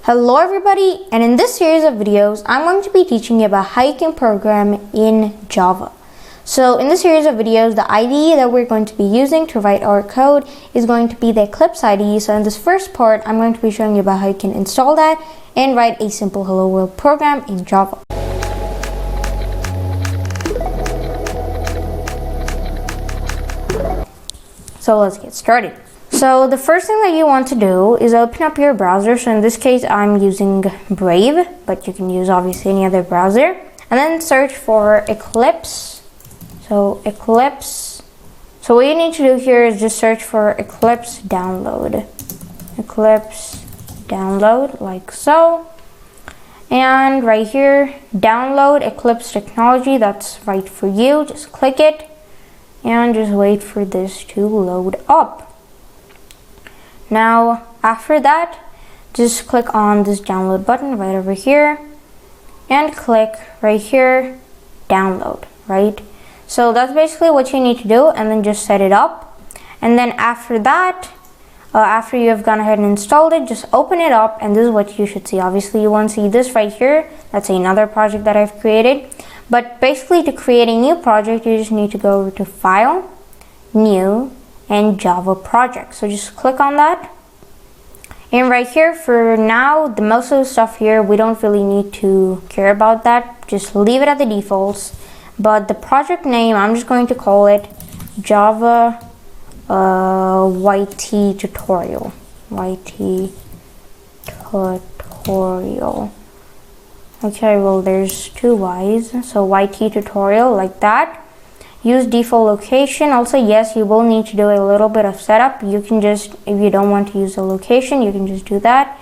Hello everybody, and in this series of videos I'm going to be teaching you about how you can program in Java. So in this series of videos, the IDE that we're going to be using to write our code is going to be the Eclipse IDE. So in this first part, I'm going to be showing you about how you can install that and write a simple hello world program in Java. So let's get started. So the first thing that you want to do is open up your browser. So in this case, I'm using Brave, but you can use obviously any other browser. And then search for Eclipse. So Eclipse. So what you need to do here is just search for Eclipse download. Eclipse download, like so. And right here, download Eclipse technology. That's right for you. Just click it and just wait for this to load up. Now, after that, just click on this download button right over here and click right here, download, right? So that's basically what you need to do, and then just set it up. And then after that, after you have gone ahead and installed it, just open it up, and this is what you should see. Obviously, you won't see this right here. That's another project that I've created. But basically, to create a new project, you just need to go over to File, New, and Java project. So just click on that. And right here, for now, the most of the stuff here, we don't really need to care about that. Just leave it at the defaults. But the project name, I'm just going to call it Java YT tutorial. YT tutorial. Okay, well, there's two Y's. So YT tutorial, like that. Use default location. Also, yes, you will need to do a little bit of setup. You can just, if you don't want to use the location, you can just do that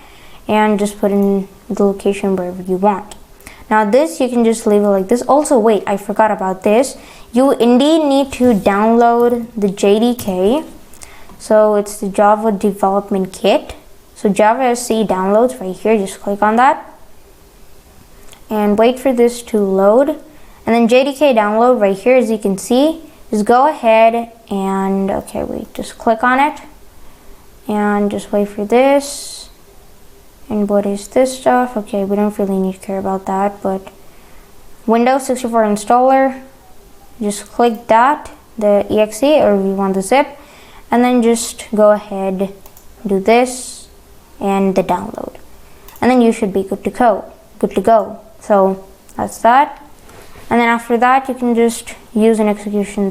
and just put in the location wherever you want. Now this, you can just leave it like this. Also, wait, I forgot about this. You indeed need to download the JDK. So it's the Java Development Kit. So Java SC downloads right here. Just click on that and wait for this to load. And then JDK download right here, as you can see, just go ahead and, okay, wait, just click on it and just wait for this. And what is this stuff? Okay, we don't really need to care about that, but Windows 64 installer, just click that, the exe, or if you want the zip, and then just go ahead, do this and the download. And then you should be good to go. So that's that. And then after that, you can just use an execution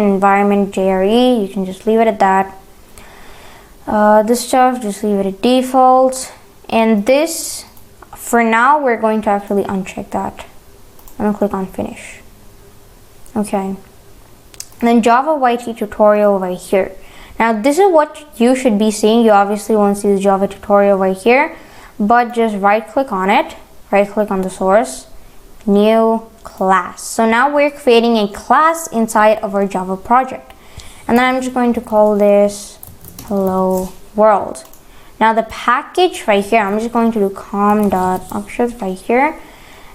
environment JRE. You can just leave it at that. This stuff, just leave it at default. And this, for now, we're going to actually uncheck that. I'm gonna click on finish. Okay. And then Java YT tutorial right here. Now this is what you should be seeing. You obviously won't see the Java tutorial right here, but just right click on it, right click on the source. New class. So now we're creating a class inside of our Java project. And then I'm just going to call this hello world. Now the package right here, I'm just going to do com.akshat right here.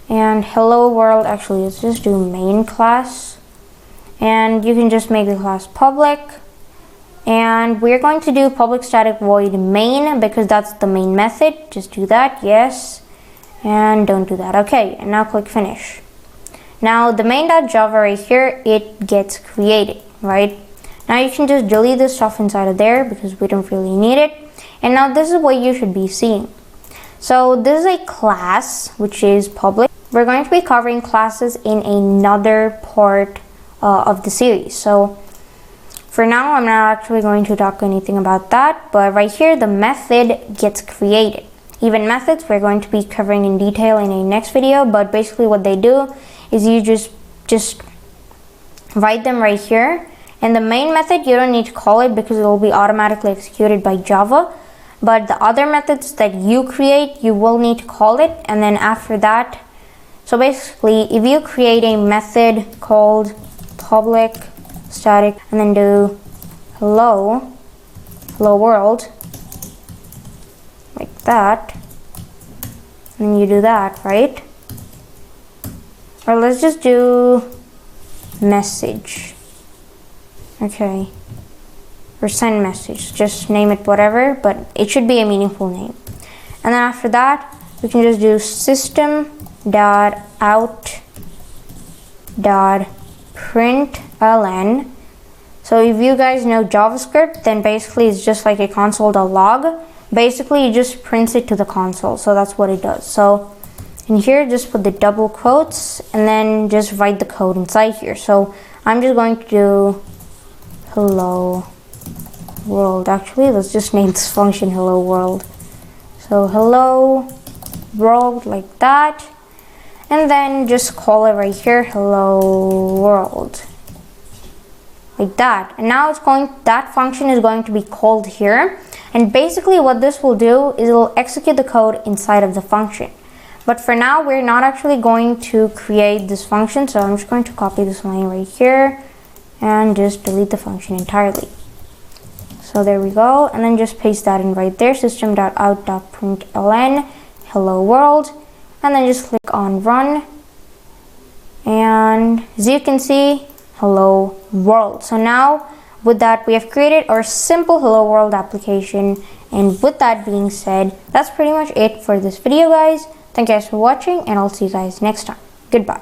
And hello world, actually, let's just do main class. And you can just make the class public. And we're going to do public static void main because that's the main method. Just do that, yes. And don't do that. Okay, and now click finish. Now the main.java right here, it gets created, right? Now you can just delete this stuff inside of there because we don't really need it. And now this is what you should be seeing. So this is a class which is public. We're going to be covering classes in another part of the series. So for now, I'm not actually going to talk anything about that, but right here the method gets created. Even methods we're going to be covering in detail in a next video, but basically what they do is you just write them right here. And the main method, you don't need to call it because it will be automatically executed by Java. But the other methods that you create, you will need to call it. And then after that, so basically if you create a method called public static and then do hello world, like that, and you do that, right? Or let's just do message. Okay, or send message. Just name it whatever, but it should be a meaningful name. And then after that, we can just do system.out.println. So if you guys know JavaScript, then basically it's just like a console.log. Basically it just prints it to the console, so that's what it does. So in here, just put the double quotes and then just write the code inside here. So I'm just going to do hello world. Actually, let's just name this function hello world. So hello world, like that, and then just call it right here hello world, like that. And now that function is going to be called here, and basically what this will do is it will execute the code inside of the function. But for now, we're not actually going to create this function, so I'm just going to copy this line right here and just delete the function entirely. So there we go, and then just paste that in right there, system.out.println hello world, and then just click on run, and as you can see, hello world. So now with that, we have created our simple hello world application. And with that being said, that's pretty much it for this video, guys. Thank you guys for watching, and I'll see you guys next time. Goodbye.